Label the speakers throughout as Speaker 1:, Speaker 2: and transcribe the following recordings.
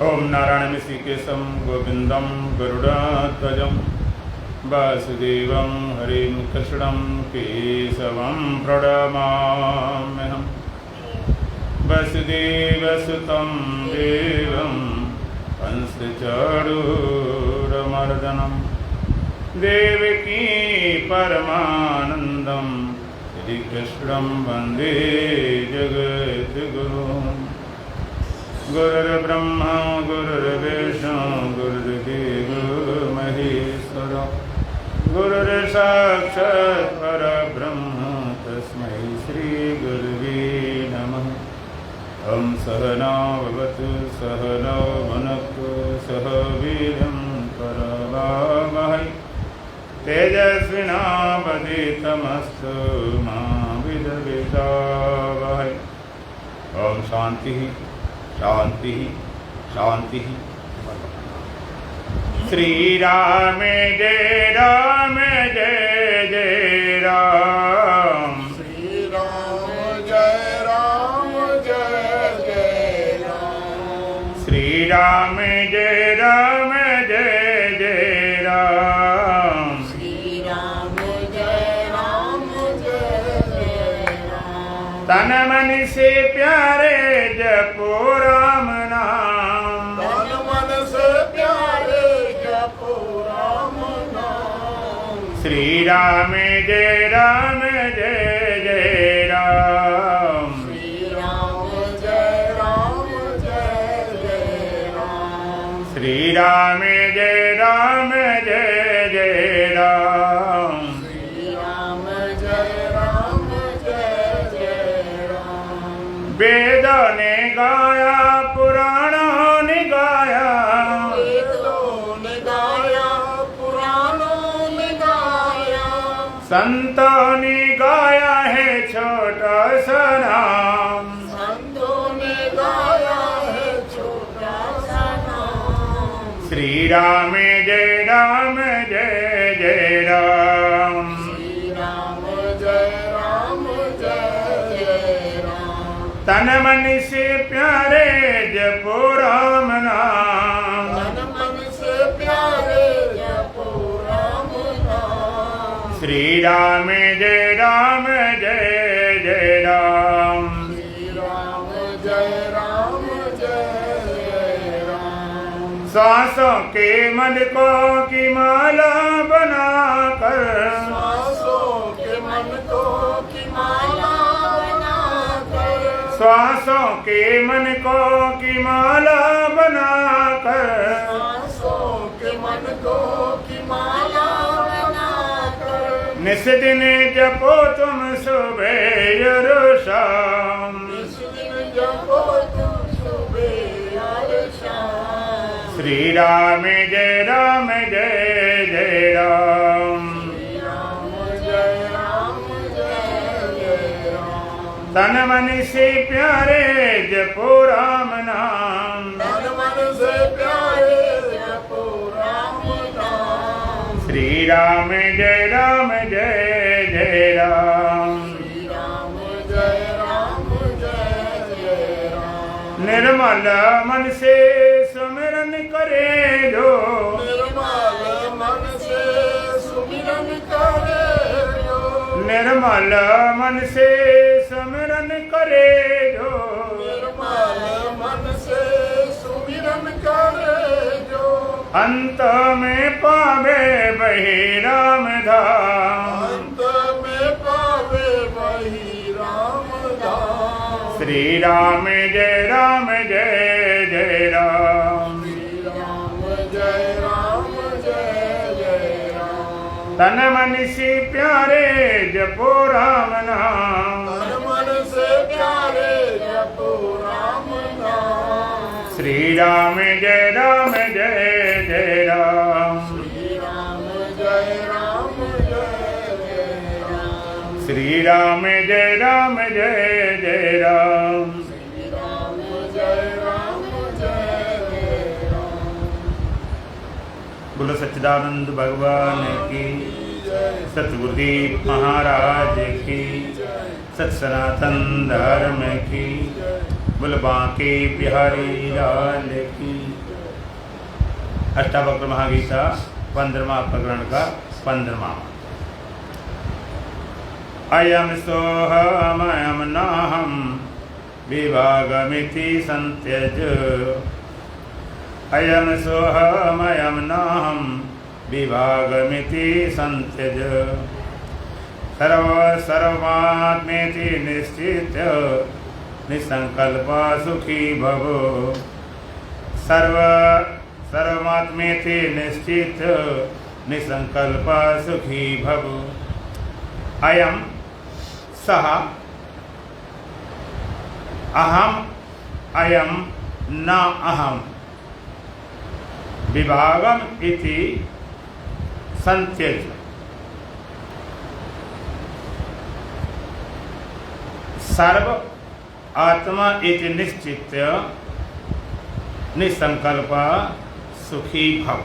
Speaker 1: ओम नारायण ऋषिकेशं गोविंदं गरुड़ध्वजं वासुदेवं हरिं कृष्णं केशवं प्रणमाम्यहम्। वसुदेवसुतं देवं कंसचाणूरमर्दनं देवकी परमानन्दं श्रीकृष्णं वन्दे जगद्गुरुम्। गुरुर्ब्रह्मा गुरुर्विष्णु गुरुर्देवो महेश्वरः गुरुर्साक्षात् परब्रह्म तस्मै श्रीगुरुवे नमः। ओं सहना भवतु सहनौ भुनक्तु सह वीर्यं करवावहै तेजस्विनावधीतमस्तु मा विद्विषावहै। ओं शांति शांति शांति। श्री राम जय राम जय जय राम।
Speaker 2: श्री राम जय राम जय जय राम।
Speaker 1: श्री राम जय राम जय जय राम।
Speaker 2: श्री राम जय राम जय जय राम।
Speaker 1: तन मन से प्यारे जपो राम नाम।
Speaker 2: तन मन से प्यारे जपो राम नाम।
Speaker 1: श्री राम जय राम जय जय राम।
Speaker 2: श्री राम जय राम जय जय राम।
Speaker 1: श्री राम जय राम जय जय राम।
Speaker 2: श्री राम जय राम जय जय राम।
Speaker 1: वेदों ने गाया पुराणों ने गाया।
Speaker 2: वेदों ने गाया पुराणों ने गाया।
Speaker 1: संतों ने गाया है छोटा सा नाम।
Speaker 2: संतों ने गाया है छोटा सा नाम।
Speaker 1: श्री राम जय राम जय जय राम।
Speaker 2: श्री राम जय राम जय जय राम।
Speaker 1: तन मन से प्यारे जपो राम नाम।
Speaker 2: तन मन से प्यारे जपो राम नाम।
Speaker 1: श्री राम जय राम जय जय राम।
Speaker 2: श्री राम जय राम जय जय राम।
Speaker 1: सांसों के मन को की माला बनाकर।
Speaker 2: श्वासों के मन को की माला बनाकर।
Speaker 1: श्वासों के मन को की माला बनाकर।
Speaker 2: श्वासों के मन को की माला बनाकर।
Speaker 1: निस दिन जपो तुम सुबह और शाम।
Speaker 2: इस दिन जपो तुम सुबह और शाम।
Speaker 1: श्री राम जय राम जय जय राम।
Speaker 2: श्री राम जय राम जय जय राम।
Speaker 1: तन मन से प्यारे जपो राम नाम।
Speaker 2: तन मन से प्यारे जपो राम नाम।
Speaker 1: श्री राम जय राम जय जय राम।
Speaker 2: श्री राम जय राम जय जय राम।
Speaker 1: निर्मल मन से सुमिरन करे जो।
Speaker 2: निर्मल मन से सुमिरन करे जो।
Speaker 1: निर्मल मन से सुमिरन करे जो।
Speaker 2: निर्मल मन से सुमिरन करे जो।
Speaker 1: अंत में पावे वही राम धाम।
Speaker 2: अंत में पावे वही राम धाम।
Speaker 1: श्री राम जय राम जय जय राम।
Speaker 2: श्री राम जय राम जय जय राम।
Speaker 1: तन मन से प्यारे जपो राम नाम।
Speaker 2: तन मन से प्यारे जपो राम नाम।
Speaker 1: श्री राम जय राम जय जय राम।
Speaker 2: श्री राम जय राम जय जय राम।
Speaker 1: श्री राम जय राम जय जय राम।
Speaker 2: श्री राम जय राम जय जय राम।
Speaker 1: बोलो सच्चिदानंद भगवान की, सतगुरुदेव महाराज की, सत सनातन धर्म की, बोल बांके बिहारी लाल की। अष्टावक्र महागीता 15वां प्रकरण का 15वां। अयम सोहमयम नाहम विभागमिति संत्यज। अयम सोहमयम नाहम विभागमिति संत्यज। सर्वमात्मेति निश्चित्य निसंकल्प सुखी भव। सर्वमात्मेति निश्चित्य निसंकल्प सुखी भव। अयम सह अहम अयम न अहम विभागम इति संत्यज। सर्व आत्मा इति निश्चित्य निसंकल्प सुखी भव।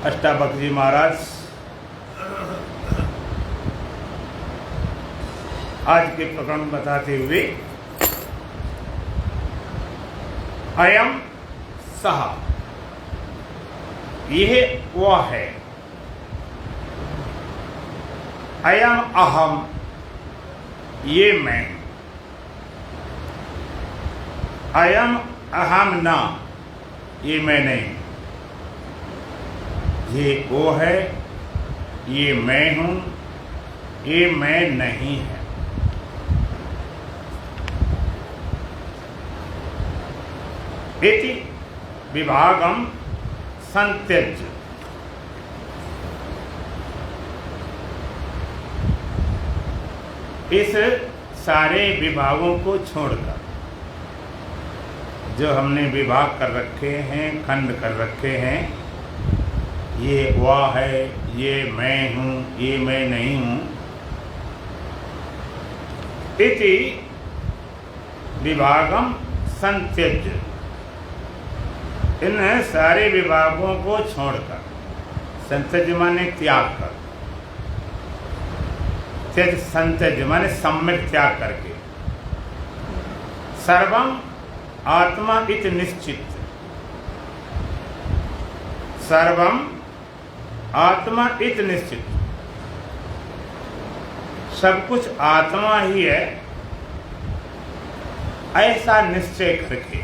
Speaker 1: अष्टावक्र जी महाराज आज के प्रकरण बताते हुए अयम सह यह वह है। अयम अहम ये मैं। अयम अहम न ये मैं नहीं। ये वो है, ये मैं हूं, ये मैं नहीं है। इति विभागम संत्यज। इस सारे विभागों को छोड़कर जो हमने विभाग कर रखे हैं, खंड कर रखे हैं, ये वह है, ये मैं हूं, ये मैं नहीं हूं, इति विभागम संत्यज। इन सारे विभागों को छोड़कर, संत्यज माने त्याग कर, त्यज संत्यज माने सम्यक त्याग करके, सर्वम आत्मा इति निश्चित। सर्वम आत्मा इत निश्चित, सब कुछ आत्मा ही है ऐसा निश्चय करके।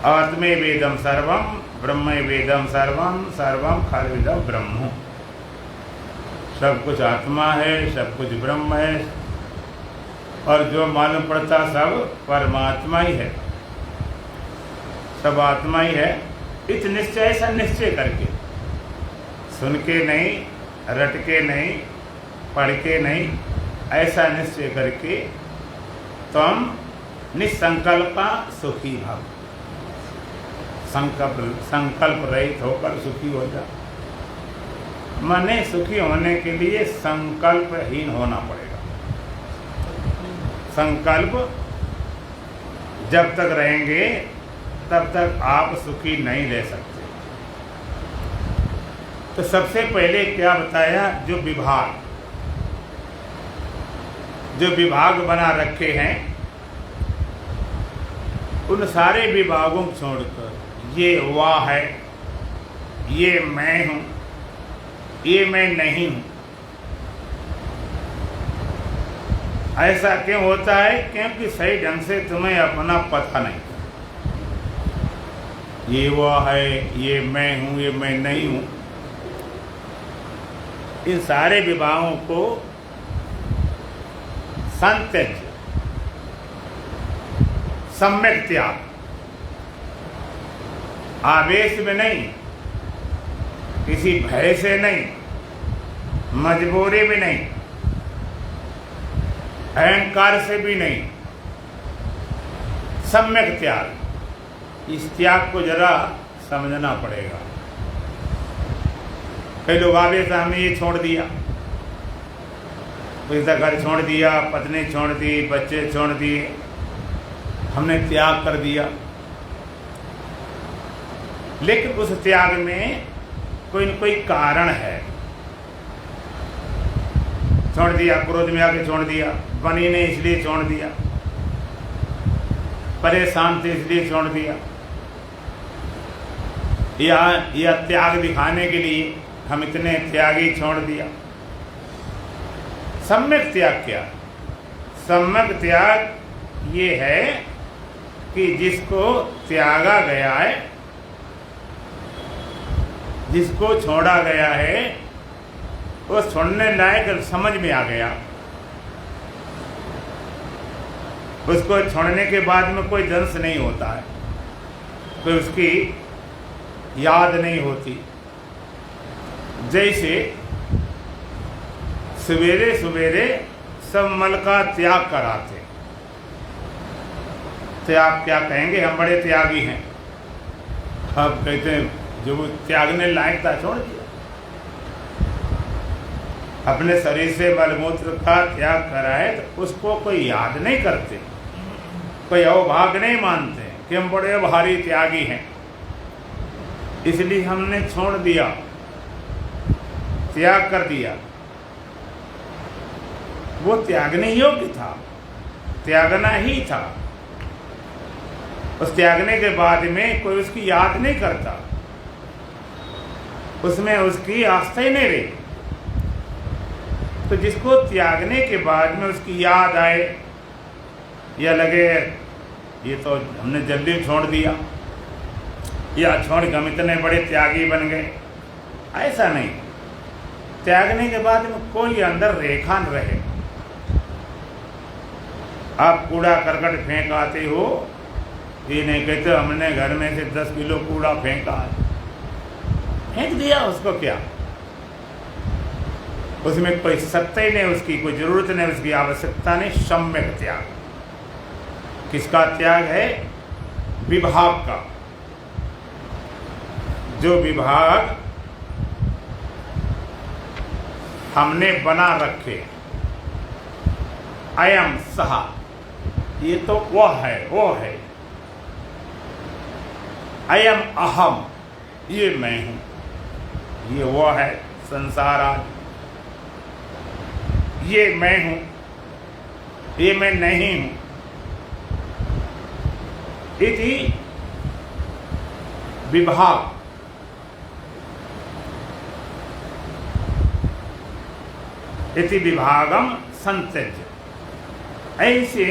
Speaker 1: आत्मे वेदम सर्वम ब्रह्म वेदम सर्वम सर्वम खलविदम ब्रह्म। सब कुछ आत्मा है, सब कुछ ब्रह्म है, और जो मालूम पड़ता सब परमात्मा ही है, सब आत्मा ही है। इत निश्चय, ऐसा निश्चय करके, सुन के नहीं, रट के नहीं, पढ़ के नहीं, ऐसा निश्चय करके तुम निसंकल्प सुखी भव। संकल्प रहित होकर सुखी हो जा। माने सुखी होने के लिए संकल्पहीन होना पड़ेगा। संकल्प जब तक रहेंगे तब तक आप सुखी नहीं रह सकते। तो सबसे पहले क्या बताया, जो विभाग बना रखे हैं, उन सारे विभागों को छोड़कर ये वह है, ये मैं हूं, ये मैं नहीं हूं। ऐसा क्यों होता है? क्योंकि सही ढंग से तुम्हें अपना पता नहीं। ये वह है, ये मैं हूं, ये मैं नहीं हूं। इन सारे विभागों को संत्यज, सम्यक त्याग, आवेश में नहीं, किसी भय से नहीं, मजबूरी में नहीं, अहंकार से भी नहीं, सम्यक त्याग। इस त्याग को जरा समझना पड़ेगा। कई लोग आवेश हमने ये छोड़ दिया, कोई सा घर छोड़ दिया, पत्नी छोड़ दी, बच्चे छोड़ दिए, हमने त्याग कर दिया। लेकिन उस त्याग में कोई न कोई कारण है। छोड़ दिया, क्रोध में आके छोड़ दिया, बनी ने इसलिए छोड़ दिया, परेशान थे इसलिए छोड़ दिया, या त्याग दिखाने के लिए हम इतने त्यागी छोड़ दिया। सम्यक त्याग क्या? सम्यक त्याग ये है कि जिसको त्यागा गया है, जिसको छोड़ा गया है, वो छोड़ने लायक समझ में आ गया। उसको छोड़ने के बाद में कोई दंश नहीं होता है, कोई उसकी याद नहीं होती। जैसे सवेरे सवेरे सब मल का त्याग कराते। त्याग क्या कहेंगे, हम बड़े त्यागी हैं। अब कहते हैं जो वो त्यागने लायक था छोड़ दिया। अपने शरीर से मलमूत्र का त्याग कराए तो उसको कोई याद नहीं करते, कोई अवभाग नहीं मानते कि हम बड़े भारी त्यागी हैं, इसलिए हमने छोड़ दिया, त्याग कर दिया। वो त्यागने योग्य था, त्यागना ही था। उस त्यागने के बाद में कोई उसकी याद नहीं करता, उसमें उसकी आस्था ही नहीं रही। तो जिसको त्यागने के बाद में उसकी याद आए या लगे ये तो हमने जल्दी छोड़ दिया, या छोड़ के हम इतने बड़े त्यागी बन गए, ऐसा नहीं। त्यागने के बाद में कोई अंदर रेखा न रहे। आप कूड़ा करकट फेंक आते हो, ये नहीं कहते हमने घर में से 10 किलो कूड़ा फेंका है, फेंक दिया, उसको क्या, उसमें कोई सत्ता ही नहीं, उसकी कोई जरूरत नहीं, उसकी आवश्यकता नहीं। सम्यक त्याग किसका त्याग है? विभाग का। जो विभाग हमने बना रखे, अयम सहा, ये तो वो है, वो है। अयम अहम, ये मैं हूं, ये वो है संसार। आज ये मैं हूं, ये मैं नहीं हूं। इति विभाग, इति विभागम संत्यज्य। ऐसे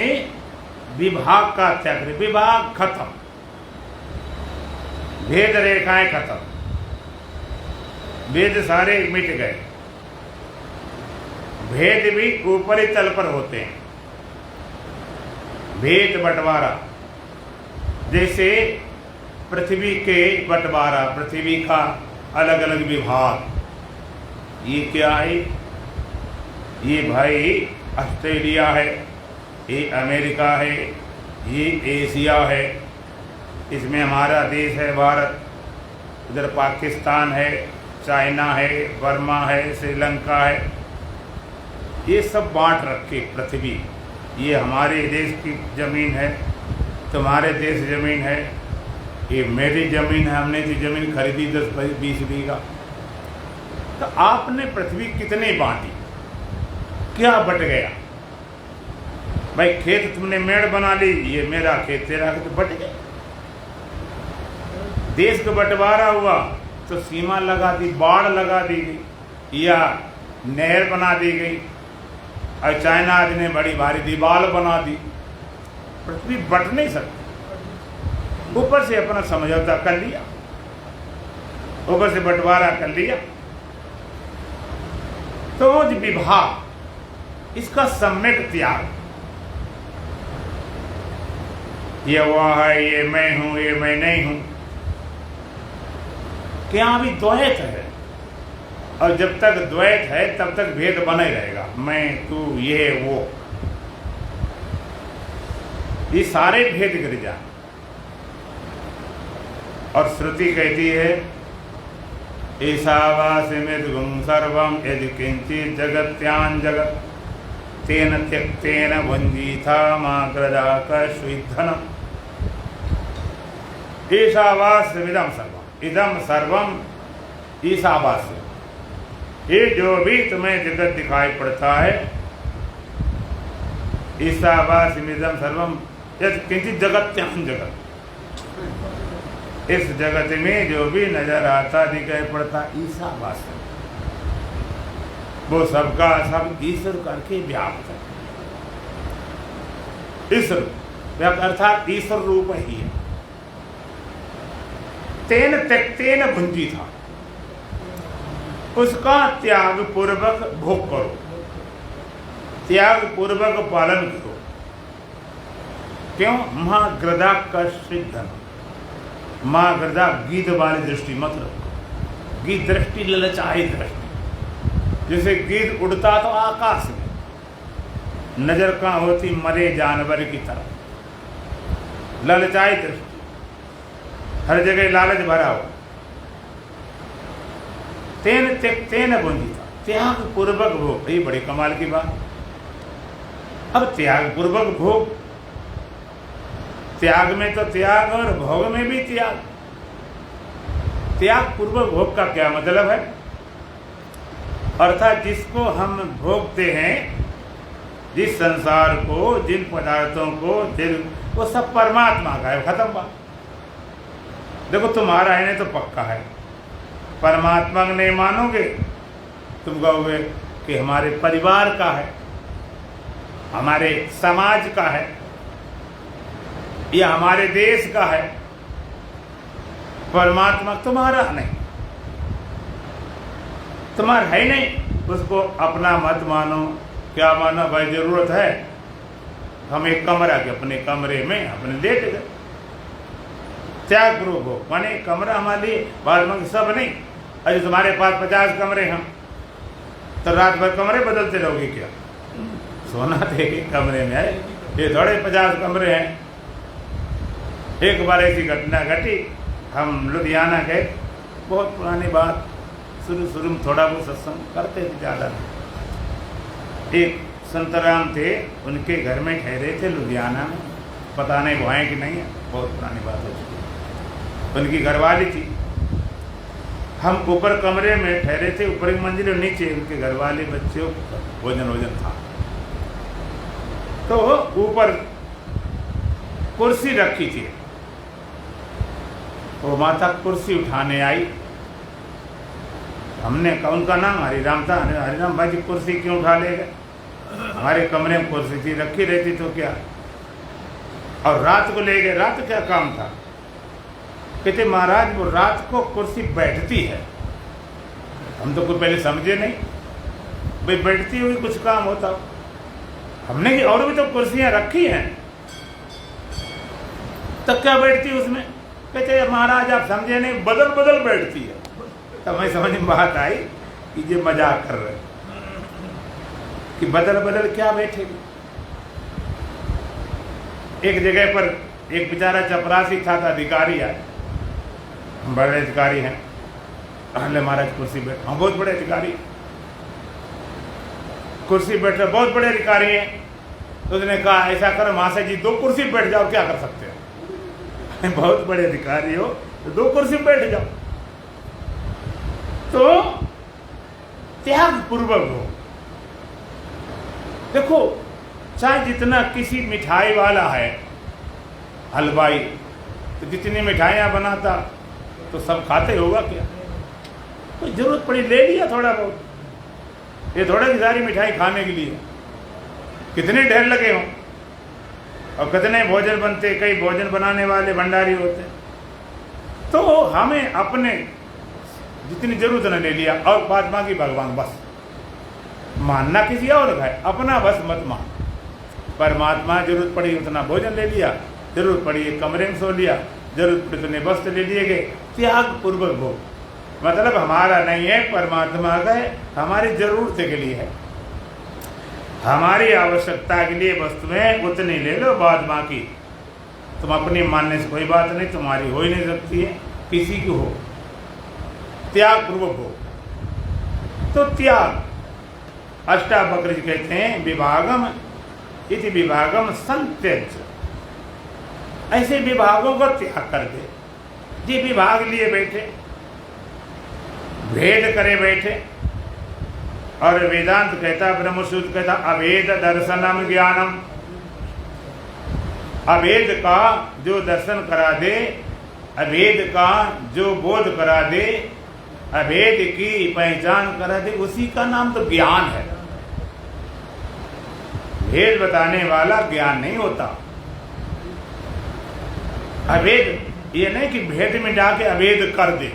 Speaker 1: विभाग का त्याग, विभाग खत्म, भेद रेखाएं खत्म, भेद सारे मिट गए। भेद भी ऊपरी तल पर होते हैं। भेद बंटवारा, जैसे पृथ्वी के बंटवारा, पृथ्वी का अलग अलग विभाग। ये क्या है? ये भाई ऑस्ट्रेलिया है, ये अमेरिका है, ये एशिया है, इसमें हमारा देश है भारत, इधर पाकिस्तान है, चाइना है, बर्मा है, श्रीलंका है। ये सब बांट रखे पृथ्वी। ये हमारे देश की ज़मीन है, तुम्हारे देश ज़मीन है, ये मेरी ज़मीन है, हमने जो ज़मीन खरीदी 10-20 बीघा। तो आपने पृथ्वी कितने बांटी, क्या बट गया? भाई खेत तुमने मेड़ बना ली, ये मेरा खेत तेरा खेत, बट गया। देश का बंटवारा हुआ तो सीमा लगा दी, बाढ़ लगा दी गई, या नहर बना दी गई, और चाइना आज ने बड़ी भारी दीवार बना दी। पृथ्वी बट नहीं सकती। ऊपर से अपना समझौता कर लिया, ऊपर से बंटवारा कर लिया। तो जो विभाग, इसका सम्यक त्याग, ये वो है, ये मैं हूं, ये मैं नहीं हूं, क्या अभी द्वैत है। और जब तक द्वैत है तब तक भेद बना ही रहेगा, मैं तू ये वो, ये सारे भेद गिर जाए। और श्रुति कहती है ईशावास्यमिदं सर्वं यदि किंचित् जगत्यां जगत् तेन त्यक्तेन भुंजीथा माग्रदाकश्विद्धनम् ईशावास्यमिदं सर्वम् इदं सर्वम ईशावास्य। ये जो भी तुम्हें जगत दिखाई पड़ता है, ईशावास्यमिदं सर्वम यत् किंचित जगत्यां जगत, इस जगत में जो भी नजर आता दिखाई पड़ता ईशावास्य, वो सबका सब ईश्वर करके व्याप्त है। ईश्वर व्याप्त अर्थात ईश्वर रूप ही है। तेन त्यक्तेन भुंजी था, उसका त्याग पूर्वक भोग करो, त्याग पूर्वक पालन करो। क्यों? मां गृदा का सिद्धन, मां गृदा गीत वाली दृष्टि मत रखो। गीत दृष्टि ललचाई दृष्टि, जैसे गीत उड़ता तो आकाश में, नजर कहाँ होती? मरे जानवर की तरफ। ललचाई दृष्टि, हर जगह लालच भरा हो। तेन त्यक्तेन भुंजीथा, त्याग पूर्वक भोग। ये बड़ी कमाल की बात। अब त्याग पूर्वक भोग, त्याग में तो त्याग और भोग में भी त्याग। त्याग पूर्वक भोग का क्या मतलब है? अर्थात जिसको हम भोगते हैं, जिस संसार को, जिन पदार्थों को, वो सब परमात्मा का है। खत्म बात। देखो तुम्हारा है नहीं तो पक्का है, परमात्मा को नहीं मानोगे, तुम कहोगे कि हमारे परिवार का है, हमारे समाज का है, या हमारे देश का है। परमात्मा तुम्हारा नहीं, तुम्हारा है नहीं, उसको अपना मत मानो। क्या मानो? भाई जरूरत है, हम एक कमरा के अपने कमरे में अपने लेट गए। त्याग पूर्वक हो माने कमरा हमारे लिए बाद में सब नहीं। अरे तुम्हारे पास 50 कमरे हैं तो रात भर कमरे बदलते रहोगे क्या? सोना तो एक कमरे में है, ये थोड़े 50 कमरे हैं। एक बार ऐसी घटना घटी, हम लुधियाना गए, बहुत पुरानी बात, शुरू में थोड़ा बहुत सत्संग करते थे, ज़्यादा नहीं। एक संतराम थे, उनके घर में ठहरे थे लुधियाना में, पता नहीं वो हैं कि नहीं है, बहुत पुरानी बात हो चुकी। उनकी घरवाली थी, हम ऊपर कमरे में ठहरे थे, ऊपर एक मंजिल और नीचे उनके घरवाले, बच्चों भोजन था। तो ऊपर कुर्सी रखी थी, वो माता कुर्सी उठाने आई। हमने कहा, उनका नाम हरिराम था, हरिराम भाई जी कुर्सी क्यों उठा ले गए? हमारे कमरे में कुर्सी थी, रखी रहती तो क्या, और रात को ले गए। रात क्या काम था? कहते महाराज वो रात को कुर्सी बैठती है। हम तो कुछ पहले समझे नहीं, भाई बैठती हुई कुछ काम होता। हमने कि और भी तो कुर्सियां रखी हैं, तब क्या बैठती उसमें? कहते महाराज आप समझे नहीं, बदल बदल बैठती है। तब मैं समझ में बात आई कि ये मजाक कर रहे कि बदल बदल क्या बैठेगी। एक जगह पर एक बेचारा चपरासी था, अधिकारी आए, बड़े अधिकारी हैं, अहले महाराज कुर्सी बैठ, हम बहुत बड़े अधिकारी, कुर्सी बैठ रहे, बहुत बड़े अधिकारी हैं। तो उसने कहा ऐसा करो महाशय जी 2 कुर्सी बैठ जाओ, क्या कर सकते हैं, बहुत बड़े अधिकारी हो तो 2 कुर्सी बैठ जाओ। तो त्याग पूर्वक हो। देखो चाहे जितना किसी मिठाई वाला है, हलवाई, तो जितनी मिठाइयाँ बनाता तो सब खाते होगा क्या? कोई जरूरत पड़ी ले लिया थोड़ा बहुत, ये थोड़ा की सारी मिठाई खाने के लिए कितने ढेर लगे हों, और कितने भोजन बनते, कई भोजन बनाने वाले भंडारी होते। तो हमें अपने जितनी जरूरत न ले लिया और बात मांगी भगवान, बस मानना किसी और का है, अपना बस मत मान। परमात्मा जरूरत पड़ी उतना भोजन ले लिया, जरूरत पड़ी एक कमरे में सो लिया, जरूरत पड़ी उतने वस्त्र ले लिए गए। त्याग पूर्वक भोग मतलब हमारा नहीं है, परमात्मा का है, हमारी जरूरत के लिए है, हमारी आवश्यकता के लिए वस्तुएं उतनी ले लो, बाद बाकी तुम अपनी मानने से कोई बात नहीं, तुम्हारी हो ही नहीं सकती है, किसी की हो। त्याग पूर्वक हो तो त्याग अष्टावक्र जी कहते हैं विभागम इति विभागम संत्यज, ऐसे विभागों को त्याग कर दे। जी विभाग लिए बैठे, भेद करे बैठे, और वेदांत कहता, ब्रह्मसूत्र कहता अभेद दर्शनम ज्ञानम, अभेद का जो दर्शन करा दे, अभेद का जो बोध करा दे, अभेद की पहचान करा दे, उसी का नाम तो ज्ञान है। भेद बताने वाला ज्ञान नहीं होता। अभेद ये नहीं कि भेद में जाके अभेद कर दे।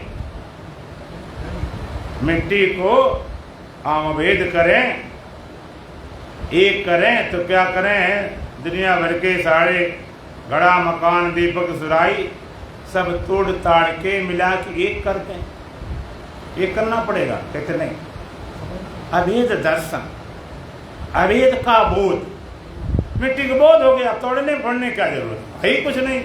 Speaker 1: मिट्टी को हम अभेद करें, एक करें तो क्या करें, दुनिया भर के सारे घड़ा मकान दीपक सुराई सब तोड़ ताड़ के मिला के एक कर दें, ये करना पड़ेगा। कहते नहीं, अभेद दर्शन, अभेद का बोध, मिट्टी का बोध हो गया, तोड़ने फोड़ने क्या जरूरत है, कुछ नहीं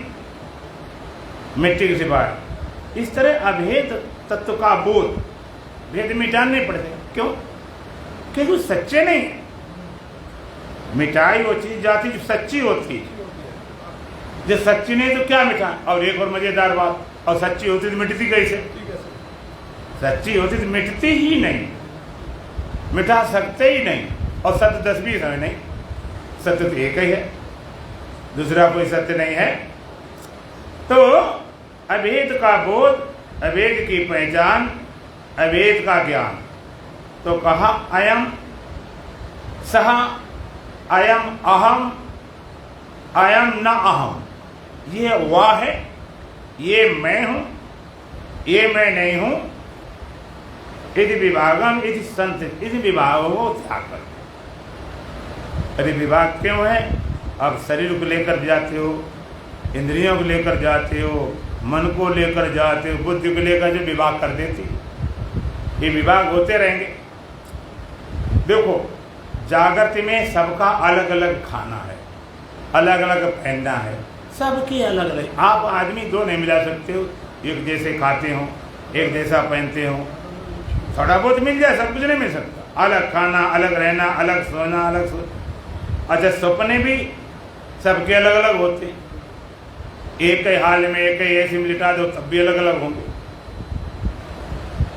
Speaker 1: मिट्टी के सिवाय। इस तरह अभेद तत्व का बोध, भेद मिटाने पड़ते। क्यों? क्योंकि सच्चे नहीं है। मिटाई वो चीज जाती जो सच्ची होती, जो सच्ची नहीं तो क्या मिटा। और एक और मजेदार बात, और सच्ची होती तो मिटती कैसे? सच्ची होती तो मिटती ही नहीं, मिटा सकते ही नहीं। और सत्य 10-20 है नहीं, सत्य तो एक ही है, दूसरा कोई सत्य नहीं है। तो अभेद का बोध, अभेद की पहचान, अभेद का ज्ञान। तो कहा अयम सह, अयम अहम, अयम न अहम, ये वह है, ये मैं हूं, ये मैं नहीं हूं। यदि विभागम यदि संत, इस विभाग को त्याग कर। अरे विभाग क्यों है? अब शरीर को लेकर जाते हो, इंद्रियों को लेकर जाते हो, मन को लेकर जाते हो, बुद्धि को लेकर जो विभाग कर देती, ये विभाग होते रहेंगे। देखो जागृति में सबका अलग अलग खाना है, अलग अलग पहनना है, सबकी अलग अलग। आप आदमी दो नहीं मिला सकते हो, एक जैसे खाते हो, एक जैसा पहनते हो, थोड़ा बहुत मिल जाए, सब कुछ नहीं मिल सकता। अलग खाना, अलग रहना, अलग सोना, अलग अच्छा सपने भी सबके अलग अलग होते। एक ही हाल में एक ही ऐसे में लिटा दो तब भी अलग अलग होंगे।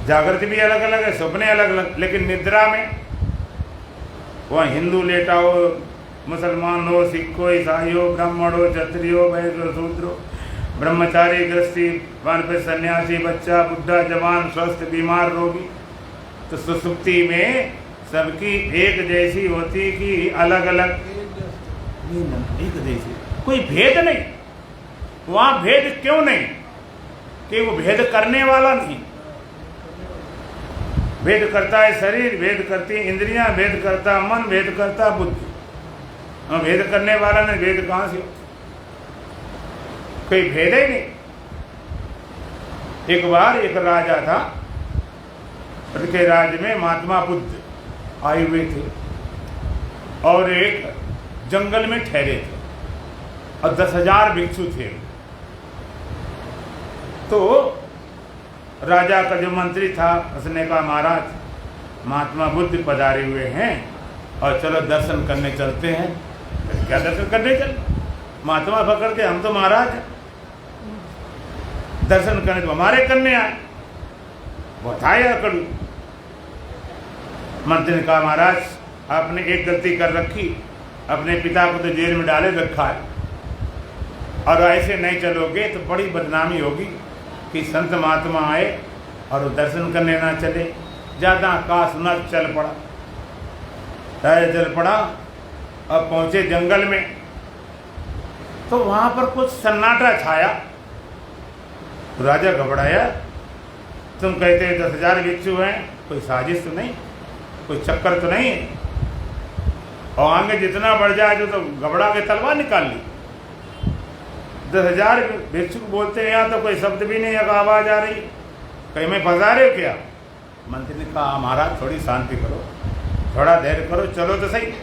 Speaker 1: जागृति भी अलग अलग है, सपने अलग अलग। लेकिन निद्रा में वह हिंदू लेटा हो, मुसलमान हो, सिख हो, ईसाई हो, ब्राह्मण हो, क्षत्रिय हो, वैश्य हो, शूद्र हो, ब्रह्मचारी, गृहस्थी, वानप्रस्थ, सन्यासी, बच्चा, बुढ़ा, जवान, स्वस्थ, बीमार, रोगी, तो सुसुप्ति में सबकी एक जैसी होती कि अलग अलग? एक जैसी, कोई भेद नहीं। वहां भेद क्यों नहीं? कि वो भेद करने वाला नहीं। भेद करता है शरीर, भेद करती है इंद्रियां, भेद करता मन, भेद करता बुद्धि। भेद करने वाला नहीं, भेद कहां से? कोई भेद ही नहीं। एक बार एक राजा था, उनके राज्य में महात्मा बुद्ध आए हुए थे और एक जंगल में ठहरे थे और 10,000 भिक्षु थे। तो राजा का जो मंत्री था उसने कहा, महाराज महात्मा बुद्ध पधारे हुए हैं और चलो दर्शन करने चलते हैं। क्या दर्शन करने चल? महात्मा पकड़ के, हम तो महाराज दर्शन करने तो हमारे करने आए, बताया करूं। मंत्री ने कहा, महाराज आपने एक गलती कर रखी, अपने पिता को तो जेल में डाले रखा है और ऐसे नहीं चलोगे तो बड़ी बदनामी होगी कि संत महात्मा आए और दर्शन करने ना चले। ज़्यादा आकाश न चल पड़ा, चल पड़ा और पहुंचे जंगल में। तो वहां पर कुछ सन्नाटा छाया। राजा घबराया, तुम कहते 10,000 भिक्षु हैं, कोई साजिश तो नहीं, कोई चक्कर तो नहीं है? और आगे जितना बढ़ जाए तो घबरा के तलवार निकाल ली। 10,000 भिक्षु बोलते हैं, यहाँ तो कोई शब्द भी नहीं, एक आवाज आ रही, कहीं मैं फंसा रहे हो क्या? मंत्री ने कहा, महाराज थोड़ी शांति करो, थोड़ा धैर्य करो, चलो तो सही।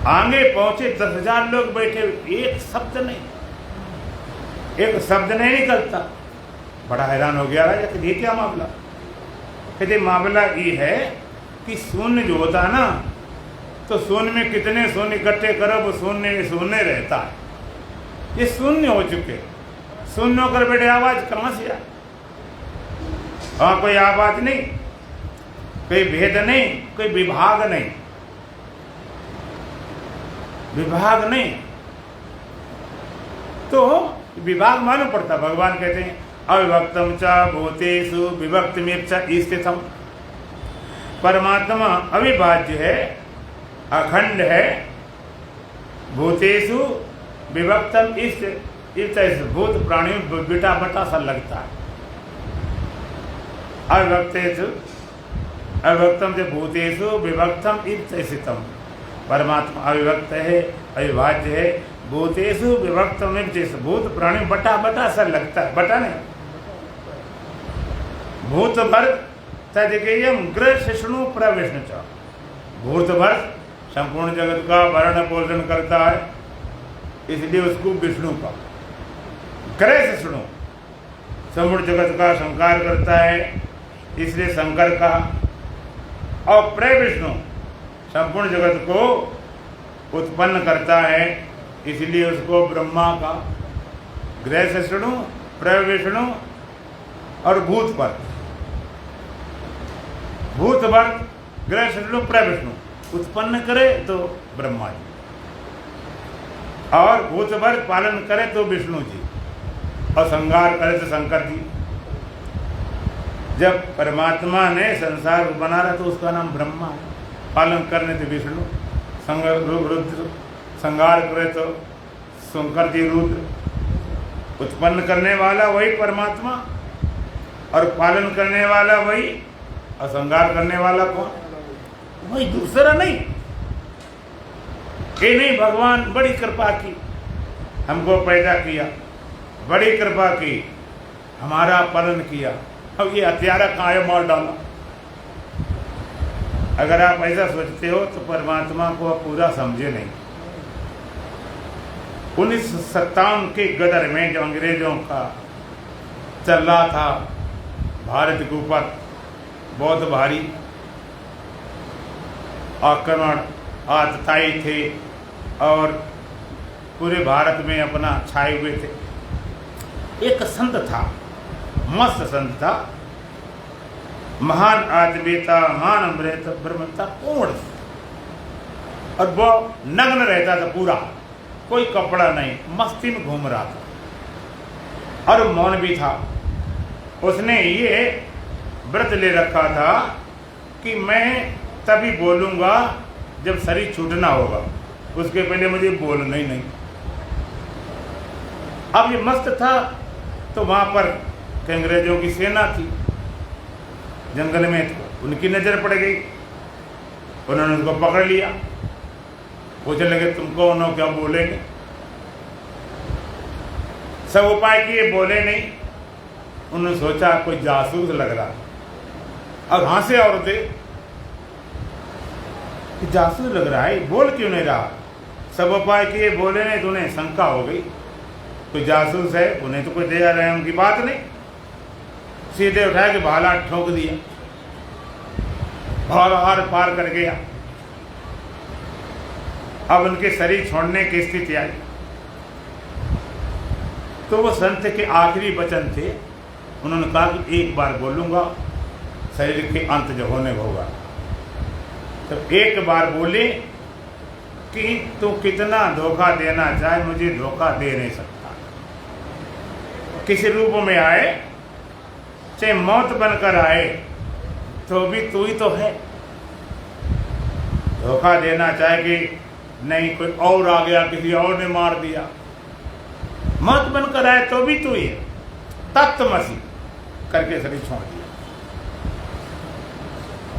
Speaker 1: आगे पहुंचे, 10,000 लोग बैठे, एक शब्द नहीं, एक शब्द नहीं निकलता। बड़ा हैरान हो गया राजा कि ये क्या मामला? कहते मामला ये है कि शून्य जो होता है ना, तो शून्य में कितने शून्य इकट्ठे करो वो शून्य शून्य रहता है। ये शून्य हो चुके, शून्य होकर बेटे आवाज कहां से आए? वहां कोई आवाज नहीं, कोई भेद नहीं, कोई विभाग नहीं, विभाग नहीं। तो विभाग मालूम पड़ता। भगवान कहते हैं अविभक्तम च भूतेषु विभक्तमेव च स्थितम। परमात्मा अविभाज्य है, अखंड है, भूतेषु विभक्तम इस भूत प्राणी में बिटा बटा सा लगता है। अविभक्तेषु अविभक्तम से भूतेषु विभक्तम स्थितम। परमात्मा अविभक्त है, अविभाज्य है, भूतेषु विभक्तम जैसे भूत प्राणी बटा बटा सा लगता है। बटा नहीं, भूत भर तदिकेयम ग्रह शिष्णु प्रविष्णु च। भूत भर संपूर्ण जगत का भरण पोषण करता है, इसलिए उसको विष्णु का। ग्रह शिष्णु संपूर्ण जगत का संकार करता है, इसलिए शंकर का। और प्रविष्णु संपूर्ण जगत को उत्पन्न करता है, इसलिए उसको ब्रह्मा का। ग्रह शिष्णु, प्रविष्णु और भूत पर। भूत पर ग्रह शिष्णु प्रविष्णु उत्पन्न करे तो ब्रह्मा जी, और भूत पर पालन करे तो विष्णु जी, और संहार करे तो शंकर जी। जब परमात्मा ने संसार बना रहा तो उसका नाम ब्रह्मा है, पालन करने तो विष्णु, रुद्र, संहार करे तो शंकर जी रुद्र। उत्पन्न करने वाला वही परमात्मा और पालन करने वाला वही, और संहार करने वाला कौन? वही, दूसरा नहीं। ये नहीं, भगवान बड़ी कृपा की, हमको पैदा किया, बड़ी कृपा की, हमारा पालन किया, अब ये हत्यारा काहे मार डाला। अगर आप ऐसा सोचते हो तो परमात्मा को आप पूरा समझे नहीं। 1957 के गदर में जो अंग्रेजों का चल रहा था भारत के ऊपर, बहुत भारी आक्रमण आतताई थे और पूरे भारत में अपना छाए हुए थे। एक संत था, मस्त संत था, महान आदमी था, महान अमृत ब्रह्म था, पूर्ण, और वो नग्न रहता था पूरा, कोई कपड़ा नहीं, मस्ती में घूम रहा था और मौन भी था। उसने ये व्रत ले रखा था कि मैं तभी बोलूंगा जब शरीर छूटना होगा, उसके पहले मुझे बोलना ही नहीं। अब ये मस्त था तो वहां पर अंग्रेजों की सेना थी, जंगल में, तो उनकी नजर पड़ गई। उन्होंने उनको पकड़ लिया, पूछने लगे तुम कौन हो, क्या बोलेंगे? सब उपाय किए, बोले नहीं। उन्होंने सोचा कोई जासूस लग रहा, अब हंसे और थे कि जासूस लग रहा है, बोल क्यों नहीं रहा? सब उपाय किए, बोले नहीं, तो उन्हें शंका हो गई कोई जासूस है, उन्हें तो कोई दया रहम की बात नहीं। सीधे उठा के भाला ठोक दिया, भाला आर पार कर गया। अब उनके शरीर छोड़ने की स्थिति आई तो वो संत के आखिरी वचन थे, उन्होंने कहा कि एक बार बोलूंगा, शरीर के अंत जो होने को होगा। तो एक बार बोले कि तू कितना धोखा देना चाहे, मुझे धोखा दे नहीं सकता। किसी रूप में आए, चाहे मौत बनकर आए, तो भी तू ही तो है। धोखा देना चाहे कि नहीं कोई और आ गया, किसी और ने मार दिया, मौत बनकर आए तो भी तू ही है, तत्वमसी करके शरीर छोड़ दिया।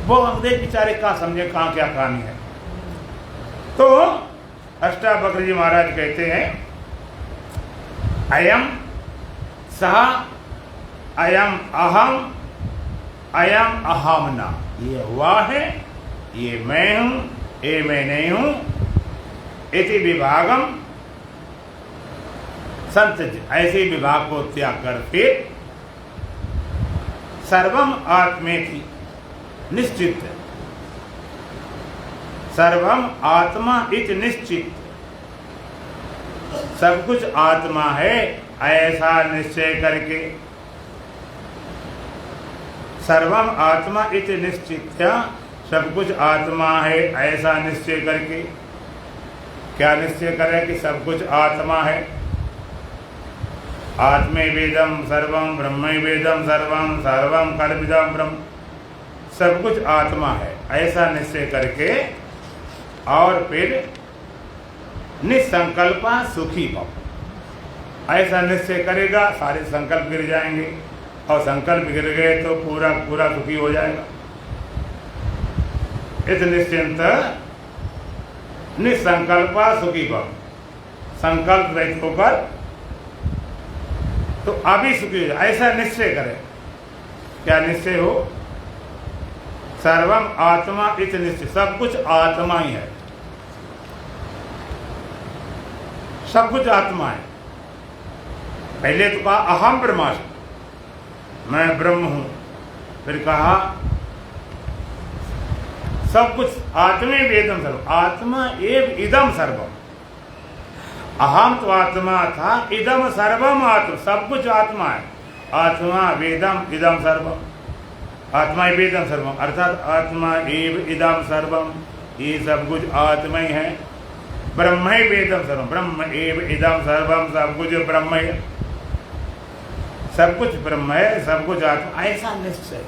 Speaker 1: वो अंग्रेज बेचारे का समझे कहाँ क्या कहानी है। तो अष्टावक्र जी महाराज कहते हैं अयम सह, अयम अहम, अयम अहमना। ये हुआ है, ये मैं हूं, ये मैं नहीं हूं। इति विभागम, संत ऐसे विभाग को त्याग कर फिर सर्वम आत्मेति निश्चित सर्वम आत्मा इति निश्चित, सब कुछ आत्मा है ऐसा निश्चय करके। सर्वम आत्मा इति निश्चित, सब कुछ आत्मा है ऐसा निश्चय करके। क्या निश्चय करें कि सब कुछ आत्मा है? आत्मैवेदं सर्वं ब्रह्मैवेदं सर्वं सर्वं कल्पितं ब्रह्म, सब कुछ आत्मा है ऐसा निश्चय करके और फिर निसंकल्पा सुखी भव, ऐसा निश्चय करेगा सारे संकल्प गिर जाएंगे और संकल्प गिर गए तो पूरा पूरा सुखी हो जाएगा। इस निश्चिंत निसंकल्पा सुखी भव, संकल्प रहित होकर तो अभी सुखी हो जाए ऐसा निश्चय करें। क्या निश्चय हो? सर्वम आत्मा इति निश्चय, सब कुछ आत्मा ही है, सब कुछ आत्मा है। पहले तो कहा अहम ब्रह्मास्मि, मैं ब्रह्म हूं, फिर कहा सब कुछ आत्मे वेदम सर्वम, आत्मा एव इदम सर्वम। अहम तो आत्मा था, इदम सर्वम आत्मा, सब कुछ आत्मा है। आत्मा वेदम इदम सर्वम, आत्मा वेदम सर्वम अर्थात आत्मा एव इदम सर्वम, ये सब कुछ आत्मा ही है। ब्रह्म वेदम सर्वम, ब्रह्म एव इदम सर्वम, सब कुछ ब्रह्म है, सब कुछ ब्रह्म है, सब कुछ आत्मा, ऐसा निश्चय।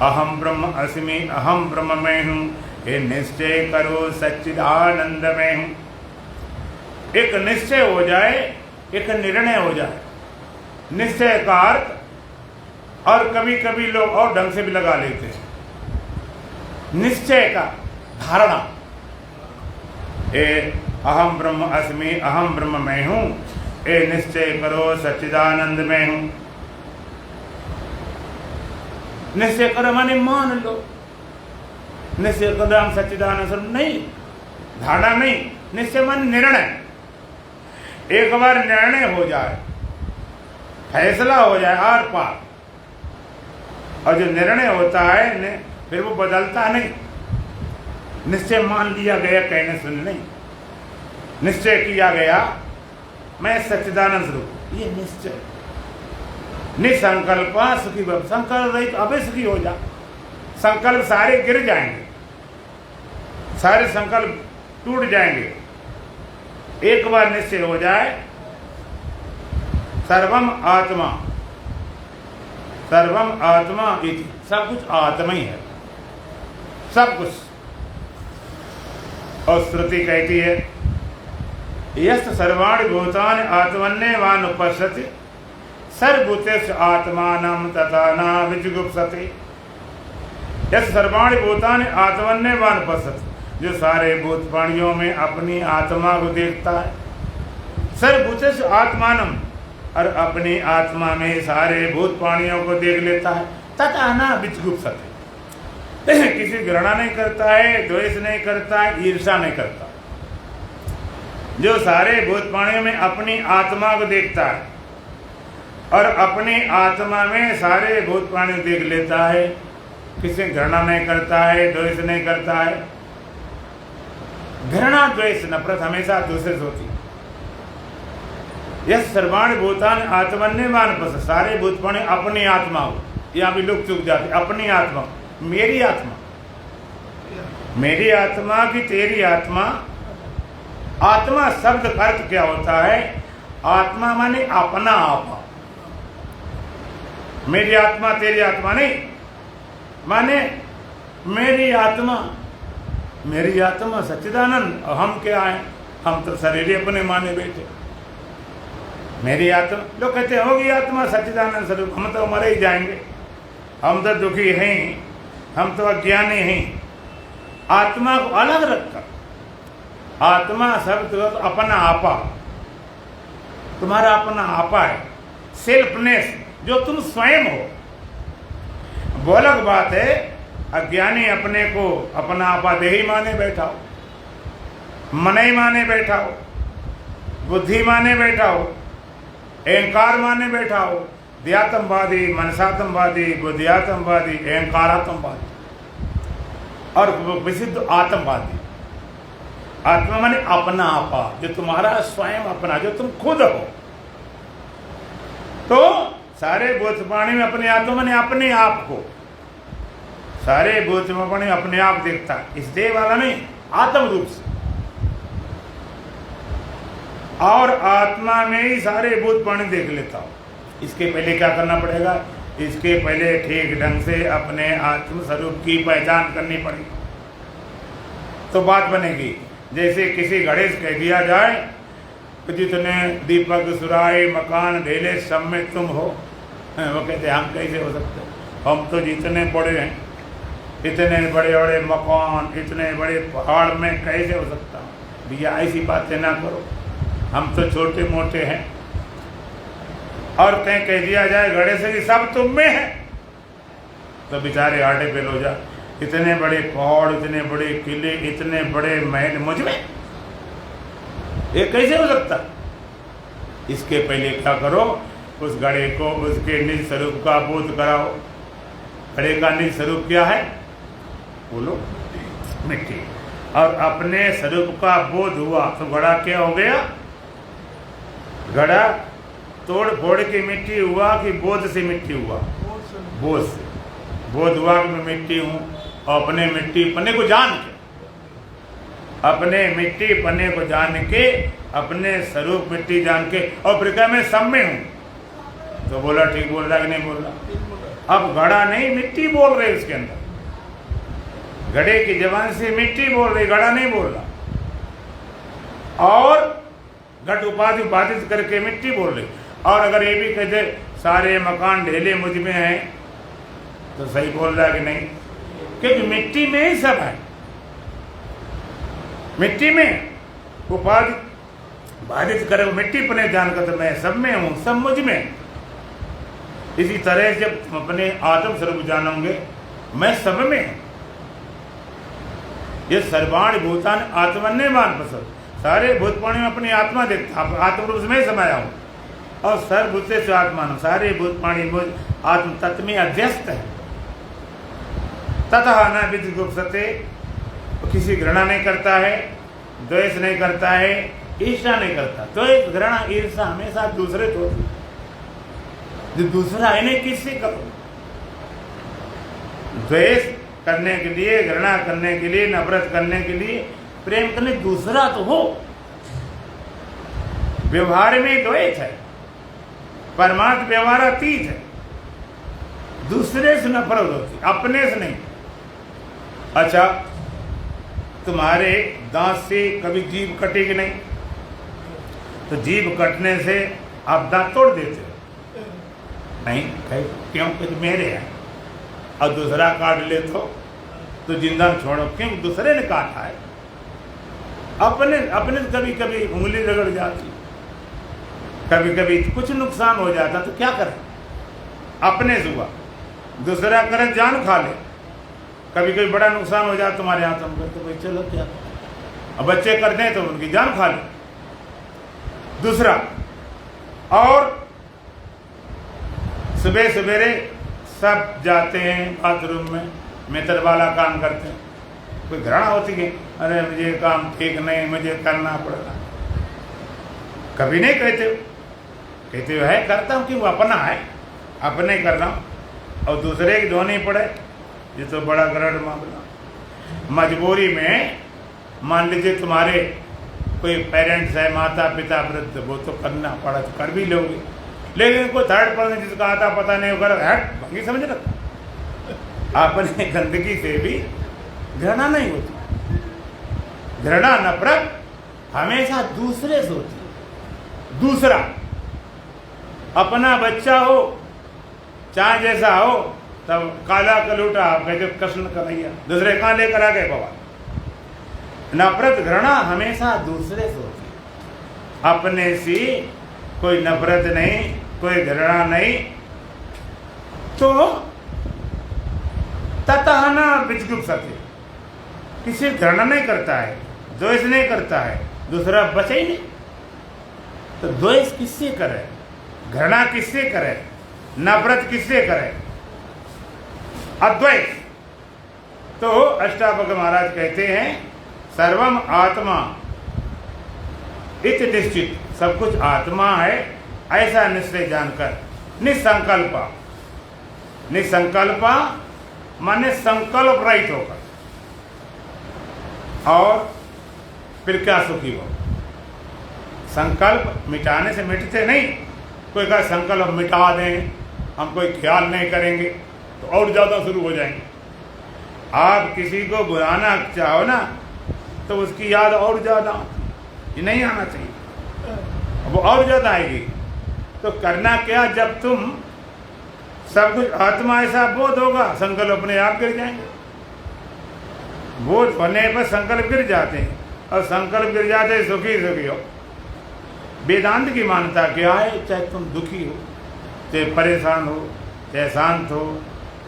Speaker 1: अहम ब्रह्म अस्मि, अहम ब्रह्म में हूँ, ये निश्चय करो सच्चिदानंद में हूँ। एक निश्चय हो जाए, एक निर्णय हो जाए। निश्चय का अर्थ और कभी कभी लोग और ढंग से भी लगा लेते हैं। निश्चय का धारणा, ए अहम ब्रह्म अस्मि, अहम ब्रह्म में हूँ, ए निश्चय करो सच्चिदानंद में हूँ। निश्चय करो माने मान लो, निश्चय करो हम सच्चिदानंद नहीं, धारणा नहीं, निश्चय मान निर्णय। एक बार निर्णय हो जाए, फैसला हो जाए आर पार, और जो निर्णय होता है फिर वो बदलता नहीं। निश्चय मान लिया गया कहने सुन नहीं, निश्चय किया गया मैं सच्चिदानंद स्वरूप, ये निश्चय। निसंकल्पा सुखी भव, संकल्प रहित अभी सुखी हो जा। संकल्प सारे गिर जाएंगे, सारे संकल्प टूट जाएंगे। एक बार निश्चय हो जाए सर्वम आत्मा, सर्वम आत्मा इति, सब कुछ आत्मा ही है, सब कुछ। और श्रुति कहती है यस्त सर्वाणि भूतानि आत्मन्येवानुपश्यति सर्वभूतेषु आत्मानं तथा न विजुगुप्सति। यस्त सर्वाणि भूतानि आत्मन्येवानुपश्यति, जो सारे भूत प्राणियों में अपनी आत्मा को देखता है। सर्वभूतेषु आत्मानं, और अपनी आत्मा में सारे भूत प्राणियों को देख लेता है। तथा न विजुगुप्सति, किसी घृणा नहीं करता है, द्वेष नहीं करता है, ईर्ष्या नहीं करता। जो सारे भूत प्राणियों में अपनी आत्मा को देखता है और अपनी आत्मा में सारे भूत प्राणी देख लेता है, किसी घृणा नहीं करता है, द्वेष नहीं करता है। घृणा द्वेष नफरत हमेशा दूसरे से होती है। यह सर्वाणि भूतानि आत्मन्येवानुपश्यति, सारे भूत प्राणी अपनी आत्मा हो, यहाँ भी लोग चूक जाते, अपनी आत्मा, मेरी आत्मा, मेरी आत्मा की तेरी आत्मा। आत्मा शब्द का अर्थ क्या होता है? आत्मा माने अपना आपा। मेरी आत्मा तेरी आत्मा नहीं, माने मेरी आत्मा, मेरी आत्मा सच्चिदानंद। हम क्या है? हम तो शरीर अपने माने बैठे। मेरी आत्मा, लोग कहते होगी आत्मा सच्चिदानंद स्वरूप, हम तो मरे ही जाएंगे, हम तो दुखी हैं, हम तो अज्ञानी हैं। आत्मा को अलग रखकर, आत्मा शब्द तो अपना आपा, तुम्हारा अपना आपा है, सेल्फनेस, जो तुम स्वयं हो। वो अलग बात है अज्ञानी अपने को अपना आपा देही माने बैठा हो, मन ही माने बैठा हो, बुद्धि माने बैठा हो, अहंकार माने बैठा हो। ध्यातमवादी, मनसातमवादी, बुद्धियातमवादी, अहंकारातमवादी। और विशुद्ध आत्मवादी। आत्मा माने अपना आपा, जो तुम्हारा स्वयं अपना, जो तुम खुद हो। तो सारे भूत प्राणी में अपने आत्मा माने अपने आप को, सारे भूत प्राणी अपने आप देखता, इस देह वाला नहीं, आत्म रूप से। और आत्मा में ही सारे भूत प्राणी देख लेता हूं। इसके पहले क्या करना पड़ेगा? इसके पहले ठीक ढंग से अपने आत्म स्वरूप की पहचान करनी पड़ेगी, तो बात बनेगी। जैसे किसी घड़े से कह दिया जाए कि जितने दीपक सुराय मकान ढेले सब में तुम हो, वो कहते हम कैसे हो सकते, हम तो जितने बड़े हैं, इतने बड़े बड़े मकान, इतने बड़े पहाड़ में कैसे हो सकता हूँ। भैया ऐसी बातें ना करो, हम तो छोटे मोटे हैं। और कहीं कह दिया जाए घड़े से कि सब तुम में है, तो बेचारे आटे पे लो जा, इतने बड़े पहाड़, इतने बड़े किले, इतने बड़े महल मुझ में, ये कैसे हो सकता। इसके पहले क्या करो, उस घड़े को उसके निज स्वरूप का बोध कराओ। घड़े का निज स्वरूप क्या है? बोलो, मिट्टी। और अपने स्वरूप का बोध हुआ तो घड़ा क्या हो गया? घड़ा तोड़ फोड़ की मिट्टी हुआ कि बोध से मिट्टी हुआ? बोध से। बोध हुआ कि मैं मिट्टी हूं, और अपने मिट्टी पन्ने को जान के, अपने मिट्टी पन्ने को जान के, अपने स्वरूप मिट्टी जान के, और फिर क्या मैं सब में हूं। तो बोला ठीक बोल रहा कि नहीं बोल रहा? अब घड़ा नहीं, मिट्टी बोल रहे उसके अंदर, घड़े की जबान से मिट्टी बोल रही, घड़ा नहीं बोल रहा। और घट उपाधि बाधित करके मिट्टी बोल रही। और अगर ये भी कहते सारे मकान ढेले मुझ में हैं, तो सही बोल रहा कि नहीं? क्योंकि मिट्टी में ही सब है, मिट्टी में उपाधि बाधित करे मिट्टी पने जानकर, तो मैं सब में हूं, सब मुझ में। इसी तरह से जब तुम अपने आत्म स्वरूप जानोगे, मैं सब में हूं। ये सर्वाणि भूतानि आत्मन्येवान पश्यति, सारे भूत प्राणी में अपनी आत्मा देखता, आत्म रूप में समाया हूं। और सर्वभूतेषु आत्मानं, सारे भूत प्राणी आत्म तत्व में अध्यस्त है। ततः न विजुगुप्सते, किसी घृणा नहीं करता है, द्वेष नहीं करता है, ईर्ष्या नहीं करता। द्वेष घृणा ईर्ष्या हमेशा दूसरे को, जो दूसरा है नहीं, किससे करो? द्वेष करने के लिए, घृणा करने के लिए, नफरत करने के लिए, प्रेम करने दूसरा तो हो। व्यवहार में द्वैत है, परमार्थ व्यवहार अतीत है। दूसरे से नफरत होती, अपने से नहीं। अच्छा, तुम्हारे दांत से कभी जीभ कटेगी नहीं, तो जीभ कटने से आप दांत तोड़ देते हो नहीं? क्यों? कि मेरे हैं। और दूसरा काट ले तो जिंदा छोड़ो, क्यों? दूसरे ने काटा है। अपने कभी कभी उंगली रगड़ जाती, कभी कभी कुछ नुकसान हो जाता, तो क्या करें? अपने से हुआ, दूसरा करे जान खा ले। कभी कभी बड़ा नुकसान हो जाता तुम्हारे हाथों में, तो भाई चलो क्या, अब बच्चे करते हैं तो उनकी जान खा ले। दूसरा, और सुबह सवेरे सब जाते हैं बाथरूम में, मित्र वाला काम करते हैं, कोई घृणा होती है, अरे मुझे काम ठीक नहीं, मुझे करना पड़ेगा। कभी नहीं कहते हो है करता हूँ कि वो अपना है, अपने कर रहा हूँ, और दूसरे की धोनी पड़े, ये तो बड़ा गड़बड़ मामला। मजबूरी में मान लीजिए तुम्हारे कोई पेरेंट्स है, माता पिता वृद्ध, वो तो करना पड़ा तो कर भी लोगे, लेकिन कोई थर्ड पर्सन जिसका आता पता नहीं होगा, हट भंगी समझ रखा। अपने गंदगी से भी घृणा नहीं होती। घृणा नफरत हमेशा दूसरे से होती है। दूसरा, अपना बच्चा हो चाहे जैसा हो, तब काला कलूटा कहते कृष्ण कन्हैया, दूसरे कहाँ लेकर आ गए बाबा। नफरत घृणा हमेशा दूसरे से होती है, अपने से कोई नफरत नहीं, कोई घृणा नहीं। तो ततः न विजुगुप्सते, किसी घृणा नहीं करता है, द्वेष नहीं करता है, दूसरा बचे ही नहीं। तो द्वेष किससे करे, घृणा किससे करे, नफरत किससे करे? अद्वैत तो अष्टावक्र महाराज कहते हैं सर्वम आत्मा इत निश्चित, सब कुछ आत्मा है ऐसा निश्चय जानकर, निसंकल्पा, निसंकल्पा माने संकल्प रहित होकर, और फिर क्या सुखी हो। संकल्प मिटाने से मिटते नहीं। कोई कहा संकल्प मिटा दें, हम कोई ख्याल नहीं करेंगे तो और ज़्यादा शुरू हो जाएंगे। आप किसी को बुलाना चाहो ना तो उसकी याद और ज़्यादा, ये नहीं आना चाहिए, वो और ज़्यादा आएगी। तो करना क्या, जब तुम सब कुछ आत्मा ऐसा बोध होगा, संकल्प अपने आप गिर जाएंगे। बोध होने पर संकल्प गिर जाते हैं, और संकल्प गिर जाते हैं सुखी सुखी हो। वेदांत की मान्यता क्या है, चाहे तुम दुखी हो, चाहे परेशान हो, चाहे शांत हो,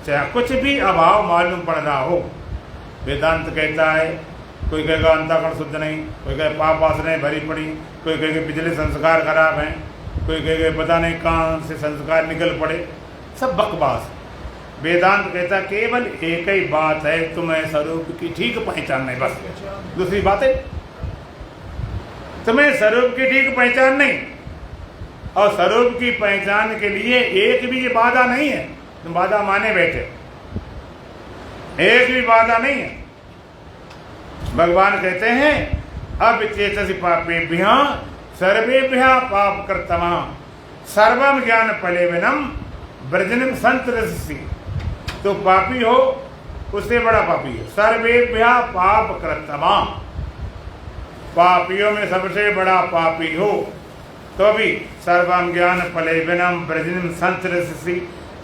Speaker 1: चाहे कुछ भी अभाव मालूम पड़ रहा हो, वेदांत कहता है, कोई कहेगा अंतःकरण शुद्ध नहीं, कोई कहे पाप वासनाएं भरी पड़ी, कोई कहेगा पिछले संस्कार खराब हैं, कोई कहेगा पता नहीं कहाँ से संस्कार निकल पड़े, सब बकवास। वेदांत कहता केवल एक ही बात है, तुम्हें स्वरूप की ठीक पहचान नहीं, बस दूसरी बात है तुम्हें स्वरूप की ठीक पहचान नहीं। और स्वरूप की पहचान के लिए एक भी बाधा नहीं है, तुम बाधा माने बैठे, एक भी बाधा नहीं है। भगवान कहते हैं अब चेतसि पापेभ्यः सर्वेभ्यः पाप कर्तमा सर्वम ज्ञान फलेविनम ब्रजनम संतरसि। तो पापी हो उससे बड़ा पापी है, सर्वेभ्यः पाप कर्तमा, पापियों में सबसे बड़ा पापी हो तो भी सर्वम ज्ञान फलेविनम ब्रजनम संतरसि।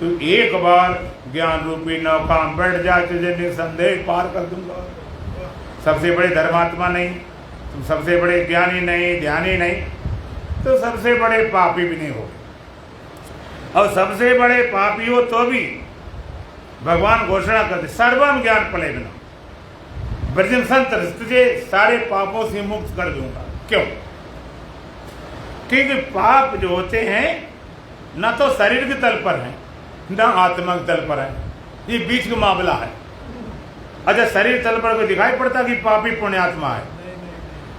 Speaker 1: तो एक बार ज्ञान रूपी नौका में बैठ जाए तुझे निसंदेह पार कर दूंगा। सबसे बड़े धर्मात्मा नहीं, तुम सबसे बड़े ज्ञानी नहीं, ध्यानी नहीं, तो सबसे बड़े पापी भी नहीं हो। और सबसे बड़े पापी हो तो भी भगवान घोषणा करते सर्वम ज्ञान फलेविनम ब्रजन संतरसि, तुझे सारे पापों से मुक्त कर दूंगा। क्यों? क्योंकि पाप जो होते हैं न तो शरीर के तल पर है न आत्मा के तल पर है, ये बीच का मामला है। अच्छा, शरीर तल पर कोई दिखाई पड़ता कि पापी पुण्यात्मा है?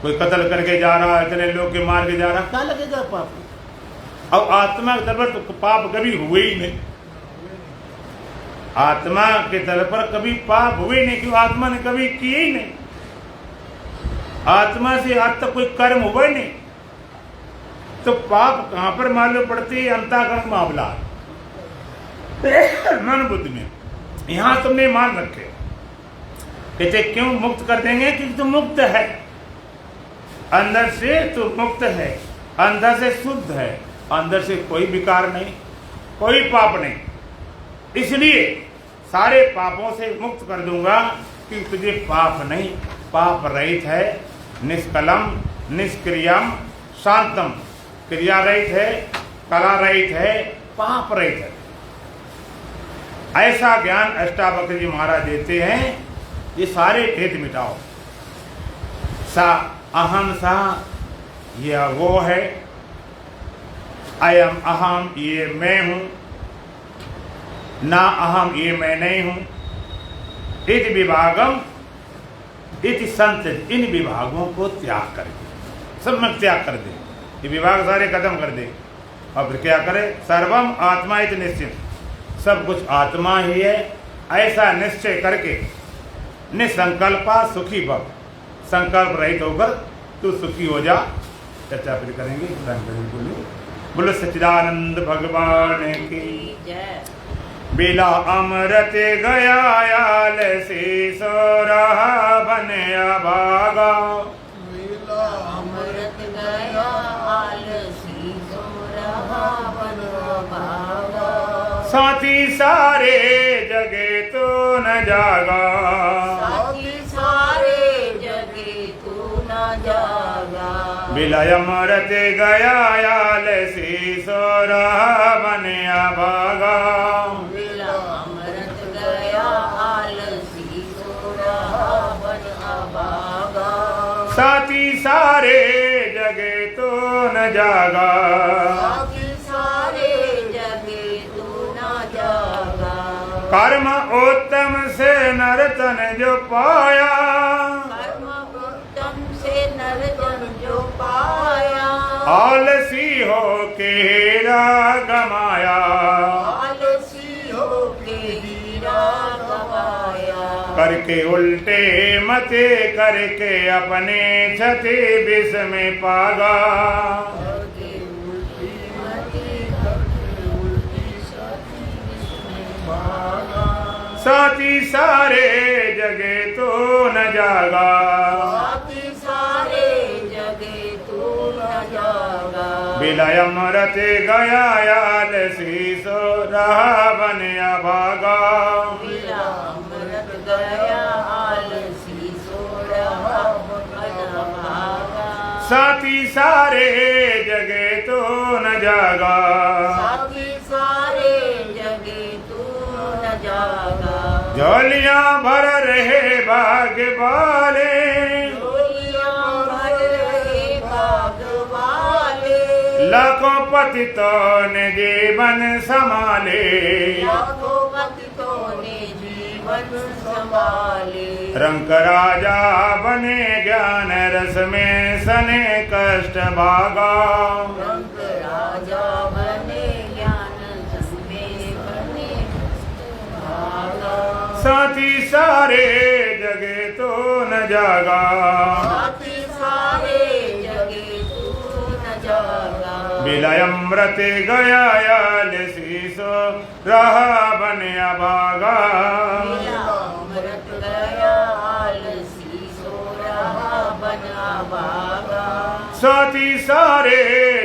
Speaker 1: कोई कत्ल करके जा रहा है, इतने लोग के मार के जा रहा है, क्या लगेगा पापी? और आत्मा के तल पर तो पाप कभी हुए ही नहीं, आत्मा के तल पर कभी पाप हुए नहीं, क्यों? आत्मा ने कभी किए ही नहीं, आत्मा से आज तक कोई कर्म हुआ ही नहीं, तो पाप कहां पर मालूम पड़ती है? अंतःकरण मामला मन बुद्धि में, यहां तुमने मान रखे। कहते क्यों मुक्त कर देंगे? क्योंकि तुम मुक्त है, अंदर से तो मुक्त है, अंदर से शुद्ध है, अंदर से कोई विकार नहीं, कोई पाप नहीं। इसलिए सारे पापों से मुक्त कर दूंगा कि तुझे पाप नहीं, पाप रहित है, निष्कलम निष्क्रियम शांतम, क्रिया रहित है, कला रहित है, पाप रहित है। ऐसा ज्ञान अष्टावक्र जी महाराज देते हैं। ये सारे भेद मिटाओ। सा अहम सा ये वो है, अयम अहम ये मैं हूं, ना अहम ये मैं नहीं हूं। इति विभागम इति संत, इन विभागों को त्याग कर दे, सब में त्याग कर दे, ये विभाग सारे खत्म कर दे। और फिर क्या करे? सर्वम आत्मा इति निश्चित, सब कुछ आत्मा ही है ऐसा निश्चय करके निसंकल्पा सुखी भव, संकल्प रहित होकर तू सुखी हो जा। चर्चा फिर करेंगे। बोलो सच्चिदानंद भगवान की
Speaker 2: जय।
Speaker 1: बेला अमृत गया आल से सो रहा बने भागा,
Speaker 2: बेला अमृत गया आलसी सो रहा बन भागा,
Speaker 1: साथी सारे जगे तो न जागा,
Speaker 2: साथी सारे जगे तू न जागा,
Speaker 1: बेला अमृत गया आल से सो रहा बने भागा,
Speaker 2: बेला अमृत गया आलसी सो रहा बन भागा,
Speaker 1: साथी सारे जगे तो न जागा,
Speaker 2: साथी सारे जगे तू न जागा,
Speaker 1: कर्म उत्तम से नरतन जो पाया,
Speaker 2: कर्म उत्तम से नरतन जो पाया,
Speaker 1: आलसी हो के हीरा गमाया,
Speaker 2: आलसी हो के हीरा गवाया,
Speaker 1: करके उल्टे मते करके अपने क्षति विष में पागा,
Speaker 2: करके उल्टी मति करके उल्टी सती विस्मय भागा,
Speaker 1: साथी सारे जगे तो न जागा,
Speaker 2: साथी सारे जगे तू न जागा,
Speaker 1: विलय अमृत गया आलसी सो रहा बन अभागा,
Speaker 2: मिला अमृत गया आलसी सो रहा बन भागा,
Speaker 1: साथी सारे जगे तो न जागा,
Speaker 2: साथी सारे जगे तू न जागा,
Speaker 1: झोलियां भर रहे भाग्य वाले,
Speaker 2: झोलियां भर रहे भाग वाले,
Speaker 1: लाखों पतितों ने जीवन संभाले,
Speaker 2: लाखों पतितों ने जीवन संभाले,
Speaker 1: रंग राजा बने ज्ञान रस में सने कष्ट भागा,
Speaker 2: रंग राजा बने ज्ञान रस में बने भागा,
Speaker 1: साथी सारे जगे तो न जागा,
Speaker 2: साथी सारे जगे तू न जागा,
Speaker 1: विलय अमृत गया आलसी सो रहा बन अभागा,
Speaker 2: मिला अमृत गया आलसी सो रहा बना भागा,
Speaker 1: साथी सारे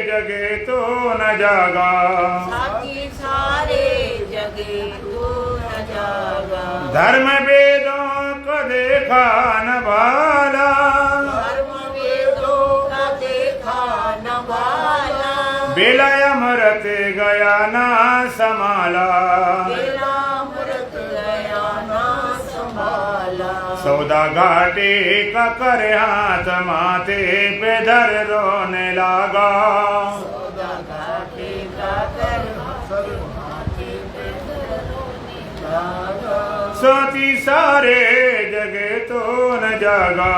Speaker 1: जगे तो न जागा,
Speaker 2: साथी सारे जगे तू न जागा,
Speaker 1: धर्म वेदों को देखा न भाला,
Speaker 2: धर्म वेदों का देखा न भाला,
Speaker 1: विलय अमृत गया ना संभाला,
Speaker 2: मेरा अमृत गया ना संभाला,
Speaker 1: सौदा घाटे का कर हाथ माथे पे धर रोने लागा,
Speaker 2: सौदा घाटे का कर माथे पे रोने लगा,
Speaker 1: साथी सारे जगे तो न जागा,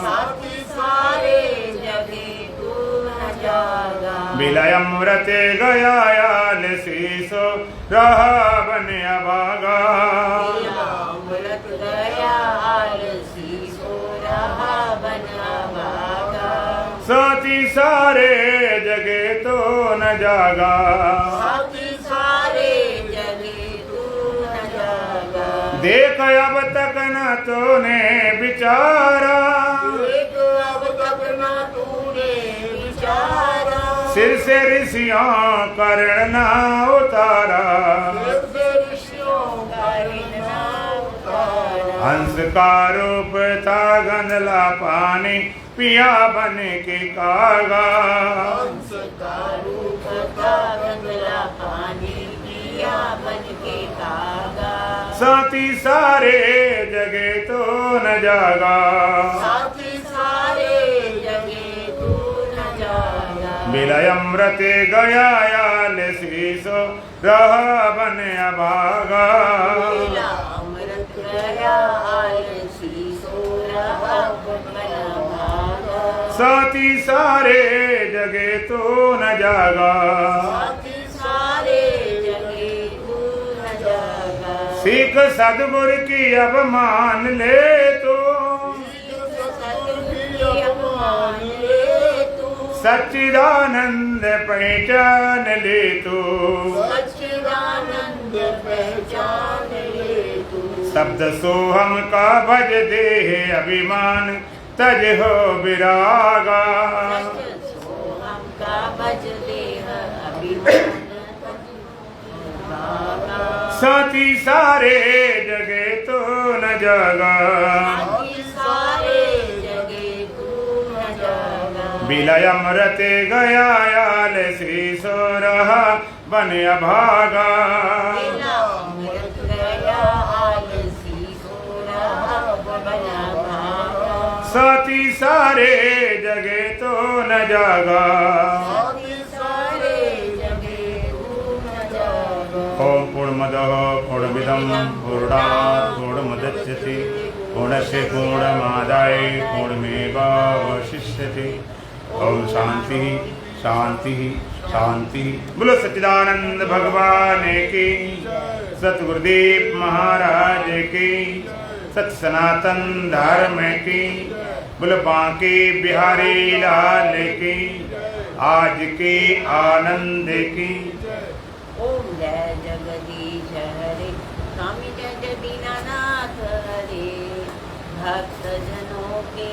Speaker 2: साथी सारे जगे तू न जागा,
Speaker 1: विलय अमृत गया आलसी सो रहा बन अभागा,
Speaker 2: मेरा अमृत गया आलसी सो रहा बना भागा,
Speaker 1: साथी सारे जगे तो न जागा,
Speaker 2: साथी सारे जगे तू न जागा,
Speaker 1: देख अब तक न तूने विचारा,
Speaker 2: एक अब तक न तूने विचारा,
Speaker 1: सिर से ऋषियों कर्ण न उतारा,
Speaker 2: से ऋषियों का ऋणा उतारा,
Speaker 1: हंस का रूप था गंधला पानी पिया बन के कागा,
Speaker 2: हंस का रूप था गंधला पानी पिया बन के कागा,
Speaker 1: साथी सारे जगे तो न जागा,
Speaker 2: साथी सारे जगे तू न जागा,
Speaker 1: विलय अमृत गया आलसी सो रहा बन अभागा,
Speaker 2: मिला अमृत गया आलसी सो रहा बना भागा,
Speaker 1: साथी सारे जगे तो न जागा,
Speaker 2: साथी सारे जगे तू न जागा,
Speaker 1: सीख सदगुरु की अब मान ले तो,
Speaker 2: सतगुरु अपमान ले तू,
Speaker 1: सच्चिदानंद पहचान ले तो,
Speaker 2: सच्चिदानंद पहचान ले तू,
Speaker 1: शब्द सोहम का भज देह अभिमान तज हो विरागा,
Speaker 2: सोहम का भज देह अभिमान भागा,
Speaker 1: साथी सारे जगे तो न जागा,
Speaker 2: साथी सारे जगे तू न जागा,
Speaker 1: विलय अमृत गया आलसी सो रहा बन अभागा,
Speaker 2: मिला अमृत गया आलसी सो रहा बना भागा,
Speaker 1: साथी सारे जगे तो न जागा,
Speaker 2: साथी सारे जगे तू न जागा,
Speaker 1: ओम पूर्णमदः पूर्णमिदं पूर्णात् पूर्णमुदच्यते पूर्णस्य पूर्णमादाय पूर्णमेवावशिष्यते। ओम शांति शांति शांति। बोलो सच्चिदानंद भगवान की, सतगुरुदेव महाराज की, सत सनातन धर्म की, बोलो बांके बिहारी लाल की, आज के आनंद की।
Speaker 3: ओम जय जगदीश हरे, स्वामी जय दीनानाथ हरे, भक्त जनों के